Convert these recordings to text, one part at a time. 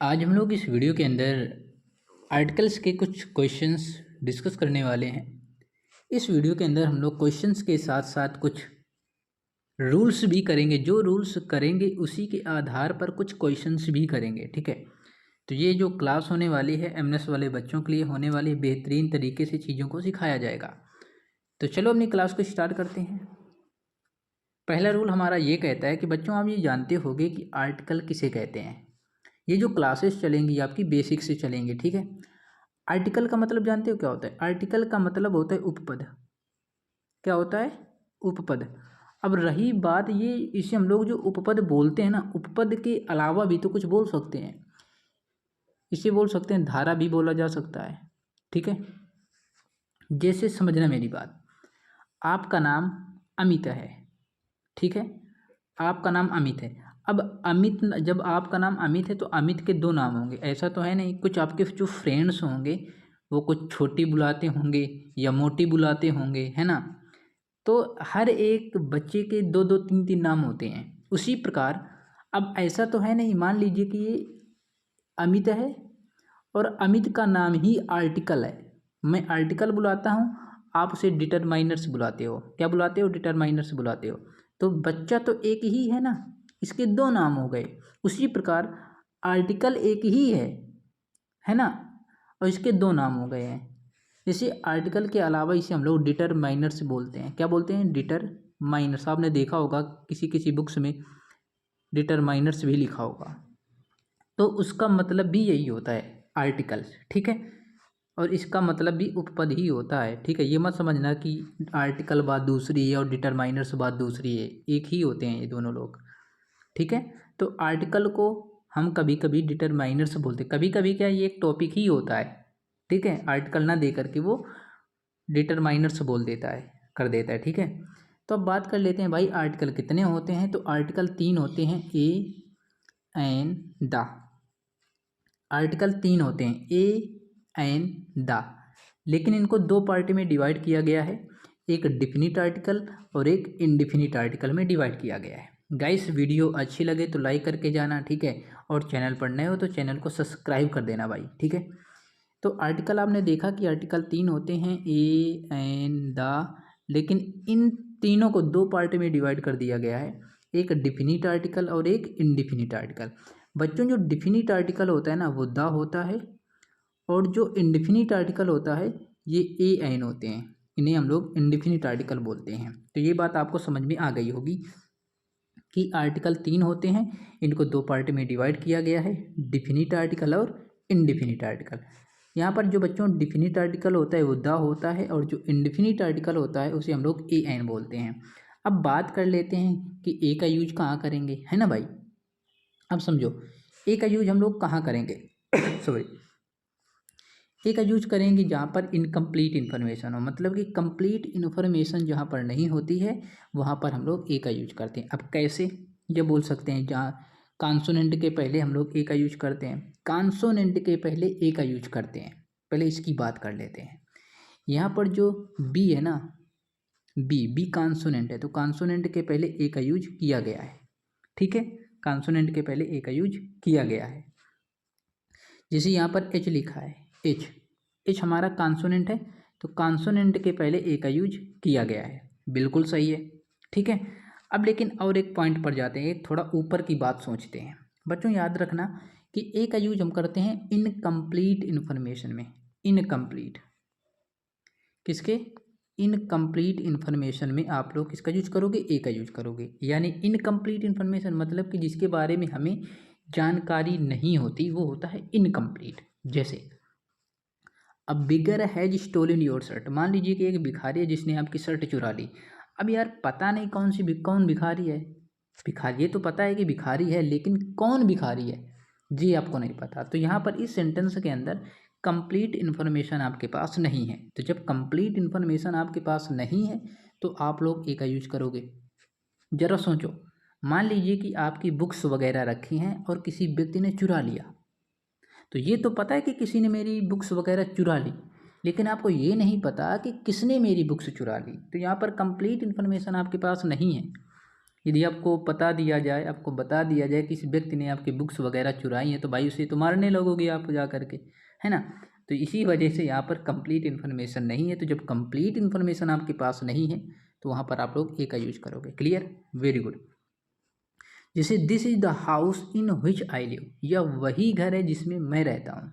आज हम लोग इस वीडियो के अंदर आर्टिकल्स के कुछ क्वेश्चंस डिस्कस करने वाले हैं। इस वीडियो के अंदर हम लोग क्वेश्चंस के साथ साथ कुछ रूल्स भी करेंगे। जो रूल्स करेंगे उसी के आधार पर कुछ क्वेश्चंस भी करेंगे, ठीक है। तो ये जो क्लास होने वाली है एमएस वाले बच्चों के लिए होने वाली बेहतरीन तरीके से चीज़ों को सिखाया जाएगा। तो चलो अपनी क्लास को स्टार्ट करते हैं। पहला रूल हमारा ये कहता है कि बच्चों आप ये जानते होंगे कि आर्टिकल किसे कहते हैं। ये जो क्लासेस चलेंगी आपकी बेसिक से चलेंगी, ठीक है। आर्टिकल का मतलब जानते हो क्या होता है? आर्टिकल का मतलब होता है उपपद। क्या होता है? उपपद। अब रही बात ये, इसे हम लोग जो उपपद बोलते हैं ना, उपपद के अलावा भी तो कुछ बोल सकते हैं। इसे बोल सकते हैं धारा भी बोला जा सकता है, ठीक है। जैसे समझना मेरी बात, आपका नाम अमित है, ठीक है। आपका नाम अमित है। अब अमित, जब आपका नाम अमित है तो अमित के दो नाम होंगे, ऐसा तो है नहीं। कुछ आपके जो फ्रेंड्स होंगे वो कुछ छोटी बुलाते होंगे या मोटी बुलाते होंगे, है ना। तो हर एक बच्चे के दो दो तीन तीन नाम होते हैं। उसी प्रकार अब ऐसा तो है नहीं, मान लीजिए कि ये अमित है और अमित का नाम ही आर्टिकल है। मैं आर्टिकल बुलाता हूँ, आप उसे डिटरमाइनर्स बुलाते हो। क्या बुलाते हो? डिटरमाइनर्स बुलाते हो। तो बच्चा तो एक ही है ना, इसके दो नाम हो गए। उसी प्रकार आर्टिकल एक ही है ना, और इसके दो नाम हो गए हैं। जैसे आर्टिकल के अलावा इसे हम लोग डिटरमाइनर्स बोलते हैं। क्या बोलते हैं? डिटरमाइनर्स। आपने देखा होगा किसी किसी बुक्स में डिटरमाइनर्स भी लिखा होगा। तो उसका मतलब भी यही होता है, आर्टिकल्स, ठीक है। और इसका मतलब भी उपपद ही होता है, ठीक है। ये मत समझना कि आर्टिकल बात दूसरी है और डिटरमाइनर्स बात दूसरी है, एक ही होते हैं ये दोनों लोग, ठीक है। तो आर्टिकल को हम कभी कभी डिटरमाइनर्स बोलते हैं, कभी कभी क्या, ये एक टॉपिक ही होता है, ठीक है। आर्टिकल ना दे करके वो डिटरमाइनर्स बोल देता है, कर देता है, ठीक है। तो अब बात कर लेते हैं भाई, आर्टिकल कितने होते हैं। तो आर्टिकल तीन होते हैं, ए एन द। आर्टिकल तीन होते हैं, ए एन द। लेकिन इनको दो पार्ट में डिवाइड किया गया है, एक डिफिनिट आर्टिकल और एक इनडिफिनिट आर्टिकल में डिवाइड किया गया है। गाइस वीडियो अच्छी लगे तो लाइक करके जाना, ठीक है। और चैनल पर नए हो तो चैनल को सब्सक्राइब कर देना भाई, ठीक है। तो आर्टिकल आपने देखा कि आर्टिकल तीन होते हैं, ए एन द। लेकिन इन तीनों को दो पार्ट में डिवाइड कर दिया गया है, एक डिफिनिट आर्टिकल और एक इनडिफिनिट आर्टिकल। बच्चों जो डिफिनिट आर्टिकल होता है ना वो द होता है, और जो इनडिफिनिट आर्टिकल होता है ये ए एन होते हैं। इन्हें हम लोग इनडिफिनिट आर्टिकल बोलते हैं। तो ये बात आपको समझ में आ गई होगी कि आर्टिकल तीन होते हैं, इनको दो पार्ट में डिवाइड किया गया है, डिफिनिट आर्टिकल और इनडिफिनिट आर्टिकल। यहाँ पर जो बच्चों डिफिनिट आर्टिकल होता है वो द होता है, और जो इनडिफिनिट आर्टिकल होता है उसे हम लोग ए एन बोलते हैं। अब बात कर लेते हैं कि ए का यूज कहाँ करेंगे, है ना भाई। अब समझो, ए का यूज हम लोग कहाँ करेंगे सॉरी, ए का यूज करेंगे जहाँ पर इनकम्प्लीट इन्फॉर्मेशन हो, मतलब कि कंप्लीट इन्फॉर्मेशन जहाँ पर नहीं होती है वहाँ पर हम लोग ए का यूज करते हैं। अब कैसे ये बोल सकते हैं, जहाँ कॉन्सोनेंट के पहले हम लोग ए का यूज करते हैं, कॉन्सोनेंट के पहले ए का यूज करते हैं। पहले इसकी बात कर लेते हैं। यहाँ पर जो बी है ना, बी बी कॉन्सोनेंट है, तो कॉन्सोनेंट के पहले ए का यूज किया गया है, ठीक है। कॉन्सोनेंट के पहले ए का यूज किया गया है। जैसे यहाँ पर एच लिखा है, एच, एच हमारा कॉन्सोनेंट है, तो कॉन्सोनेंट के पहले ए का यूज किया गया है, बिल्कुल सही है, ठीक है। अब लेकिन और एक पॉइंट पर जाते हैं, एक थोड़ा ऊपर की बात सोचते हैं। बच्चों याद रखना कि ए का यूज हम करते हैं इनकम्प्लीट इन्फॉर्मेशन में। इनकम्प्लीट किसके? इनकम्प्लीट इन्फॉर्मेशन में आप लोग किसका यूज करोगे? ए का यूज करोगे। यानी इनकम्प्लीट इन्फॉर्मेशन मतलब कि जिसके बारे में हमें जानकारी नहीं होती वो होता है इनकम्प्लीट। जैसे अब बिगर हैज स्टोलन योर शर्ट, मान लीजिए कि एक भिखारी है जिसने आपकी शर्ट चुरा ली। अब यार पता नहीं कौन भिखारी है। भिखारी, ये तो पता है कि भिखारी है, लेकिन कौन भिखारी है जी आपको नहीं पता। तो यहाँ पर इस सेंटेंस के अंदर कंप्लीट इन्फॉर्मेशन आपके पास नहीं है। तो जब कंप्लीट इन्फॉर्मेशन आपके पास नहीं है तो आप लोग ए का यूज करोगे। जरा सोचो, मान लीजिए कि आपकी बुक्स वगैरह रखी हैं और किसी व्यक्ति ने चुरा लिया। तो ये तो पता है कि किसी ने मेरी बुक्स वगैरह चुरा ली, लेकिन आपको ये नहीं पता कि किसने मेरी बुक्स चुरा ली। तो यहाँ पर कंप्लीट इन्फॉर्मेशन आपके पास नहीं है। यदि आपको बता दिया जाए कि इस व्यक्ति ने आपकी बुक्स वगैरह चुराई हैं, तो भाई उसे तो मारने लगोगे आप जा करके, है ना। तो इसी वजह से यहाँ पर कंप्लीट इन्फॉर्मेशन नहीं है। तो जब कंप्लीट इन्फॉर्मेशन आपके पास नहीं है तो वहाँ पर आप लोग ए का यूज करोगे। Clear, very good. जैसे this is the house in which I live, यह वही घर है जिसमें मैं रहता हूँ।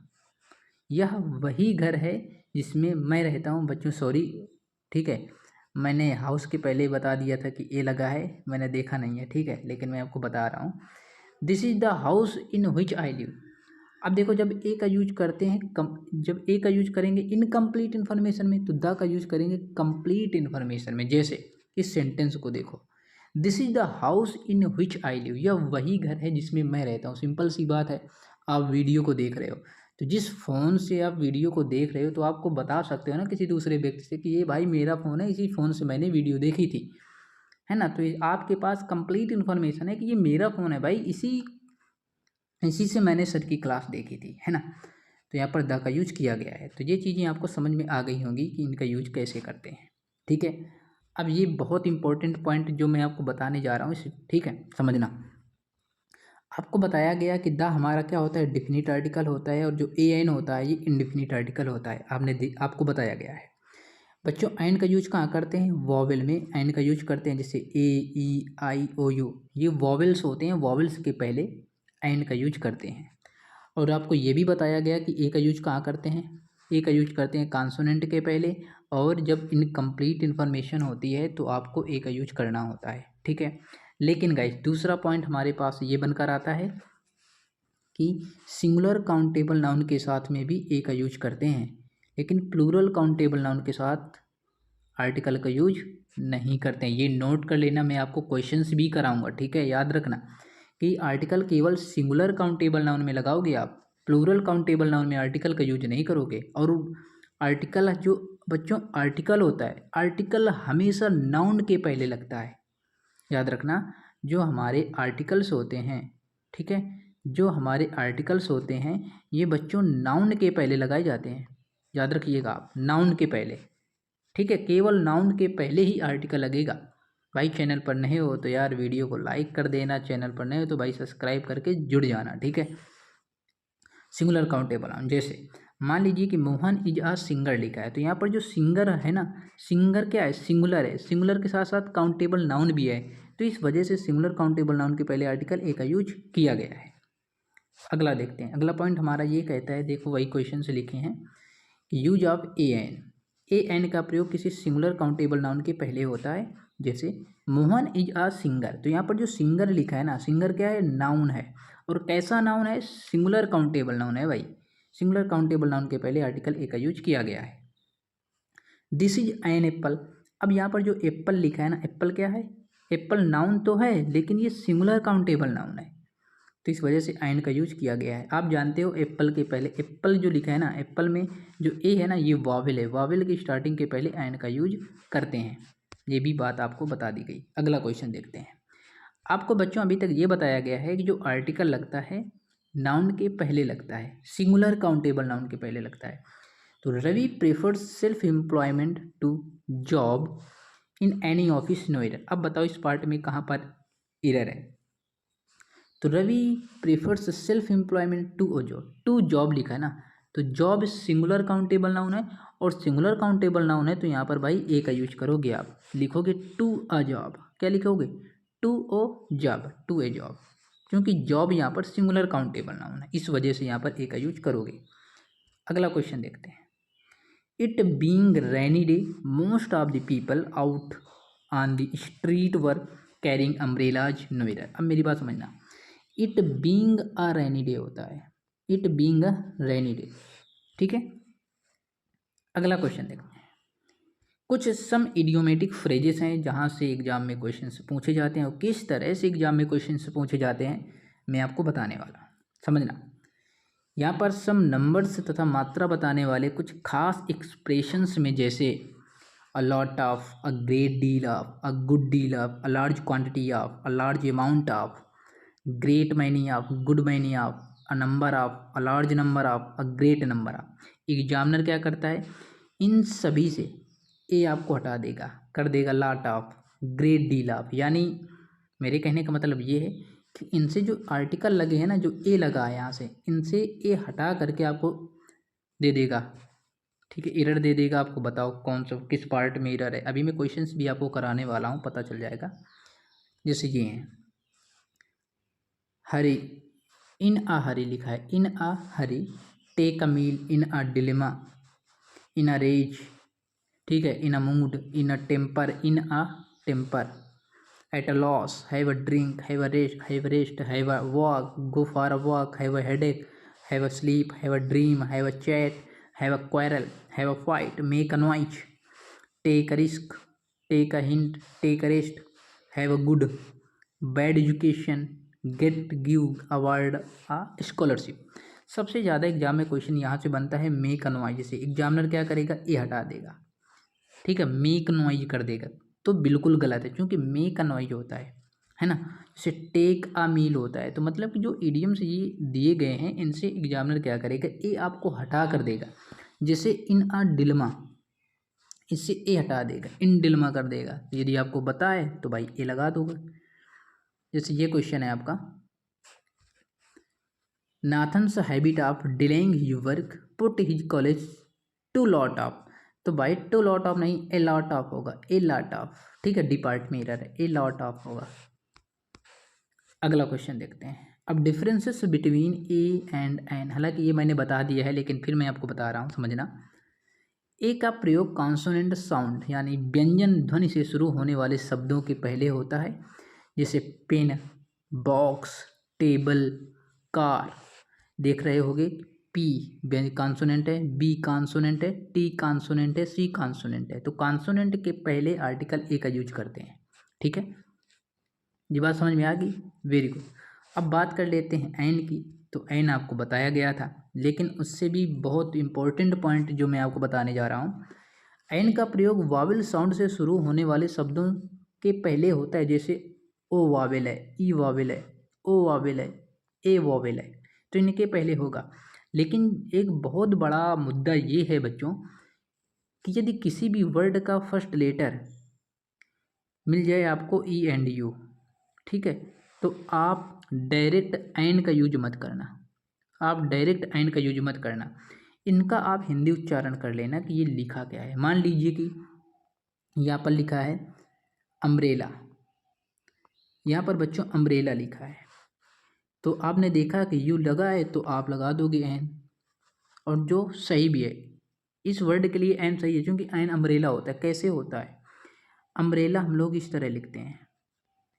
यह वही घर है जिसमें मैं रहता हूँ। बच्चों सॉरी, ठीक है, मैंने हाउस के पहले ही बता दिया था कि ए लगा है, मैंने देखा नहीं है, ठीक है, लेकिन मैं आपको बता रहा हूँ। This is the house in which I live. अब देखो, जब ए का यूज करते हैं जब ए का यूज करेंगे इनकम्प्लीट इन्फॉर्मेशन में, तो द का यूज करेंगे कंप्लीट इन्फॉर्मेशन में। जैसे इस सेंटेंस को देखो, this is the house in which I live, यह वही घर है जिसमें मैं रहता हूँ। सिंपल सी बात है, आप वीडियो को देख रहे हो, तो जिस फ़ोन से आप वीडियो को देख रहे हो तो आपको बता सकते हो ना किसी दूसरे व्यक्ति से कि ये भाई मेरा फ़ोन है, इसी फ़ोन से मैंने वीडियो देखी थी, है ना। तो ये आपके पास कंप्लीट इन्फॉर्मेशन है कि ये मेरा फ़ोन है भाई, इसी से मैंने सर की क्लास देखी थी, है ना। तो यहाँ पर द का यूज किया गया है। तो ये चीज़ें आपको समझ में आ गई होंगी कि इनका यूज कैसे करते हैं, ठीक है। अब ये बहुत इंपॉर्टेंट पॉइंट जो मैं आपको बताने जा रहा हूँ, ठीक है, समझना। आपको बताया गया कि द हमारा क्या होता है, डिफिनिट आर्टिकल होता है, और जो ए एन होता है ये इनडिफिनिट आर्टिकल होता है। आपको बताया गया है। बच्चों एन का यूज कहाँ करते हैं, वॉवेल में एन का यूज करते हैं। जैसे ए, ई, आई, ओ, यू, ये वॉवेल्स होते हैं, वॉवेल्स के पहले एन का यूज करते हैं। और आपको ये भी बताया गया कि ए का यूज कहाँ करते हैं, ए का यूज करते हैं कॉन्सोनेंट के पहले, और जब इनकम्प्लीट इन्फॉर्मेशन होती है तो आपको ए का यूज करना होता है, ठीक है। लेकिन गाइस दूसरा पॉइंट हमारे पास ये बनकर आता है कि सिंगुलर काउंटेबल नाउन के साथ में भी ए का यूज करते हैं, लेकिन प्लूरल काउंटेबल नाउन के साथ आर्टिकल का यूज नहीं करते हैं। ये नोट कर लेना, मैं आपको क्वेश्चंस भी कराऊंगा, ठीक है। याद रखना कि आर्टिकल केवल सिंगुलर काउंटेबल नाउन में लगाओगे आप, प्लूरल काउंटेबल नाउन में आर्टिकल का यूज नहीं करोगे। और आर्टिकल जो बच्चों आर्टिकल होता है, आर्टिकल हमेशा नाउन के पहले लगता है। याद रखना, जो हमारे आर्टिकल्स होते हैं, ठीक है, जो हमारे आर्टिकल्स होते हैं ये बच्चों नाउन के पहले लगाए जाते हैं। याद रखिएगा आप, नाउन के पहले, ठीक है, केवल नाउन के पहले ही आर्टिकल लगेगा। भाई चैनल पर नए हो तो यार वीडियो को लाइक कर देना, चैनल पर नए हो तो भाई सब्सक्राइब करके जुड़ जाना, ठीक है। सिंगुलर काउंटेबल नाउन, जैसे मान लीजिए कि मोहन इज आ सिंगर लिखा है, तो यहाँ पर जो सिंगर है ना, सिंगर क्या है, सिंगुलर है, सिंगुलर के साथ साथ काउंटेबल नाउन भी है, तो इस वजह से सिंगुलर काउंटेबल नाउन के पहले आर्टिकल ए का यूज किया गया है। अगला देखते हैं, अगला पॉइंट हमारा ये कहता है, देखो वही क्वेश्चन से लिखे हैं कि यूज ऑफ ए एन का प्रयोग किसी सिंगुलर काउंटेबल नाउन के पहले होता है। जैसे मोहन इज आ सिंगर, तो यहाँ पर जो सिंगर लिखा है ना, सिंगर क्या है, नाउन है, और कैसा नाउन है, सिंगुलर काउंटेबल नाउन है भाई। सिंगुलर काउंटेबल नाउन के पहले आर्टिकल ए का यूज किया गया है। दिस इज एन एप्पल, अब यहाँ पर जो एप्पल लिखा है ना, एप्पल क्या है, एप्पल नाउन तो है लेकिन ये सिंगुलर काउंटेबल नाउन है, तो इस वजह से एन का यूज किया गया है। आप जानते हो एप्पल के पहले, एप्पल जो लिखा है ना, एप्पल में जो ए है ना ये वॉवेल है, वॉवेल की स्टार्टिंग के पहले एन का यूज करते हैं। ये भी बात आपको बता दी गई। अगला क्वेश्चन देखते हैं। आपको बच्चों अभी तक ये बताया गया है कि जो आर्टिकल लगता है नाउन के पहले लगता है, सिंगुलर काउंटेबल नाउन के पहले लगता है। तो Ravi prefers self employment to job in any office, no error. अब बताओ इस पार्ट में कहाँ पर एरर है। तो Ravi prefers self employment to job लिखा है ना, तो जॉब सिंगुलर काउंटेबल नाउन है, और सिंगुलर काउंटेबल नाउन है तो यहाँ पर भाई ए का यूज करोगे, आप लिखोगे टू अ जॉब। क्या लिखोगे, to a job, to a job, क्योंकि जॉब यहाँ पर सिंगुलर काउंटेबल नाउन है, इस वजह से यहाँ पर ए का यूज करोगे। अगला क्वेश्चन देखते हैं। It being rainy day most of the people out on the street were carrying umbrellas, no error. अब मेरी बात समझना, it being a rainy day होता है, it being a rainy day, ठीक है। अगला क्वेश्चन देखते हैं। कुछ सम इडियोमेटिक फ्रेजेस हैं जहाँ से एग्जाम में क्वेश्चन पूछे जाते हैं, और किस तरह से एग्जाम में क्वेश्चन पूछे जाते हैं मैं आपको बताने वाला हूँ, समझना। यहाँ पर सम नंबर्स तथा मात्रा बताने वाले कुछ खास एक्सप्रेशंस में, जैसे a lot of, a great deal of, a good deal of, a large quantity of, a large amount of, great many of, good many of, a number of, a large number of, a great number of. Examiner क्या करता है, इन सभी से ए आपको हटा देगा, कर देगा lot of, great deal of, यानी मेरे कहने का मतलब ये है कि इनसे जो आर्टिकल लगे हैं ना, जो ए लगा है यहाँ से, इनसे ए हटा करके आपको दे देगा, ठीक है, एरर दे देगा आपको। बताओ कौन सा, किस पार्ट में एरर है। अभी मैं क्वेश्चंस भी आपको कराने वाला हूँ, पता चल जाएगा। जैसे ये हैं, हरी, इन आ हरी लिखा है, in a hurry, take a meal, in a dilemma, in a rage, ठीक है, in a mood, in a temper, in a temper, at a loss, have a drink, have a rest, have a walk, go for a walk, have a headache, have a sleep, have a dream, have a chat, have a quarrel, have a fight, make a noise, take a risk, take a hint, take a rest, have a good, bad education, get give award a scholarship। सबसे ज़्यादा exam में question यहाँ से बनता है make a noise से। Examiner क्या करेगा, ए हटा देगा, ठीक है, मेक नॉइज कर देगा, तो बिल्कुल गलत है, क्योंकि मेक अ नॉइज होता है ना। जैसे टेक अ मील होता है, तो मतलब कि जो इडियम्स ये दिए गए हैं, इनसे एग्जामिनर क्या करेगा, ए आपको हटा कर देगा। जैसे इन अ डिलमा, इससे ए हटा देगा, इन डिलमा कर देगा। तो यदि आपको बताए तो भाई ए लगा दोगे। जैसे ये क्वेश्चन है आपका, Nathan's habit of delaying his work put his college to lot of, तो भाई टू लॉट ऑफ नहीं, ए लॉट ऑफ होगा, ए लॉट ऑफ, ठीक है, डिपार्ट में एरर है, ए लॉट ऑफ होगा। अगला क्वेश्चन देखते हैं। अब differences between A and N, हालांकि ये मैंने बता दिया है, लेकिन फिर मैं आपको बता रहा हूँ, समझना। ए का प्रयोग कॉन्सोनेंट साउंड यानी व्यंजन ध्वनि से शुरू होने वाले शब्दों के पहले होता है, जैसे पेन, बॉक्स, टेबल, कार। देख रहे होगे, पी कॉन्सोनेंट है, बी कॉन्सोनेंट है, टी कॉन्सोनेंट है, सी कॉन्सोनेंट है। तो कॉन्सोनेंट के पहले आर्टिकल ए का यूज करते हैं, ठीक है। ये बात समझ में आ गई, वेरी गुड। अब बात कर लेते हैं एन की। तो एन आपको बताया गया था, लेकिन उससे भी बहुत इंपॉर्टेंट पॉइंट जो मैं आपको बताने जा रहा हूँ, एन का प्रयोग वावेल साउंड से शुरू होने वाले शब्दों के पहले होता है, जैसे ओ वावेल है, ई वावेल है, ओ वावेल है, ए वावेल है, तो इनके पहले होगा। लेकिन एक बहुत बड़ा मुद्दा ये है बच्चों, कि यदि किसी भी वर्ड का फर्स्ट लेटर मिल जाए आपको ई एंड यू, ठीक है, तो आप डायरेक्ट एन का यूज मत करना, आप डायरेक्ट एन का यूज मत करना। इनका आप हिंदी उच्चारण कर लेना कि ये लिखा क्या है। मान लीजिए कि यहाँ पर लिखा है अम्ब्रेला, यहाँ पर बच्चों अम्ब्रेला लिखा है, तो आपने देखा कि यू लगा है, तो आप लगा दोगे एन, और जो सही भी है, इस वर्ड के लिए एन सही है, क्योंकि एन अम्ब्रेला होता है। कैसे होता है अम्ब्रेला, हम लोग इस तरह लिखते हैं,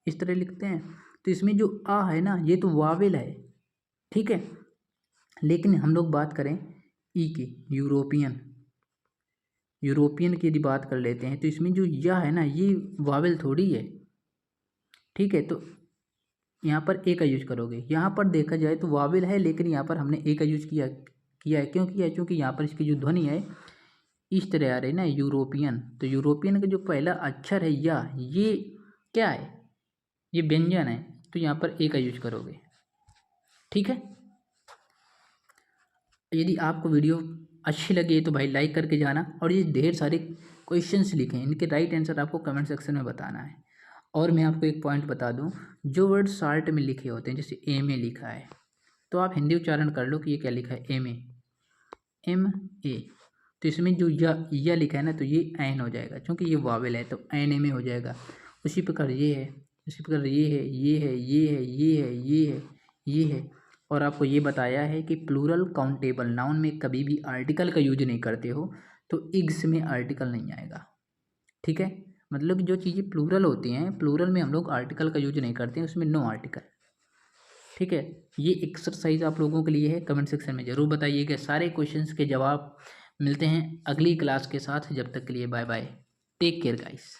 इस तरह लिखते हैं, तो इसमें जो आ है ना, ये तो वावेल है, ठीक है। लेकिन हम लोग बात करें ई की, यूरोपियन, यूरोपियन की यदि बात कर लेते हैं, तो इसमें जो या है ना, ये वावेल थोड़ी है, ठीक है। तो यहाँ पर ए का यूज करोगे, यहाँ पर देखा जाए तो वावेल है, लेकिन यहाँ पर हमने ए का यूज किया किया है। क्यों किया है, क्योंकि यहाँ पर इसकी जो ध्वनि है इस तरह आ रही है ना, यूरोपियन। तो यूरोपियन का जो पहला अक्षर है या, ये क्या है, ये व्यंजन है, तो यहाँ पर ए का यूज करोगे, ठीक है। यदि आपको वीडियो अच्छी लगे तो भाई लाइक करके जाना, और ये ढेर सारे क्वेश्चंस लिखे हैं, इनके राइट आंसर आपको कमेंट सेक्शन में बताना है। और मैं आपको एक पॉइंट बता दूं, जो वर्ड शॉर्ट में लिखे होते हैं, जैसे ए में लिखा है, तो आप हिंदी उच्चारण कर लो कि ये क्या लिखा है, ए में, एम ए, तो इसमें जो या लिखा है ना, तो ये एन हो जाएगा, क्योंकि ये वावेल है, तो एन ए में हो जाएगा। उसी प्रकार ये है, उसी प्रकार ये है, ये है, ये है, ये है, ये है, ये है। और आपको ये बताया है कि प्लूरल काउंटेबल नाउन में कभी भी आर्टिकल का यूज नहीं करते हो, तो इग्स में आर्टिकल नहीं आएगा, ठीक है। मतलब जो चीज़ें प्लूरल होती हैं, प्लूरल में हम लोग आर्टिकल का यूज नहीं करते हैं, उसमें नो आर्टिकल, ठीक है। ये एक्सरसाइज आप लोगों के लिए है, कमेंट सेक्शन में ज़रूर बताइएगा। सारे क्वेश्चंस के जवाब मिलते हैं अगली क्लास के साथ, जब तक के लिए bye bye, take care guys.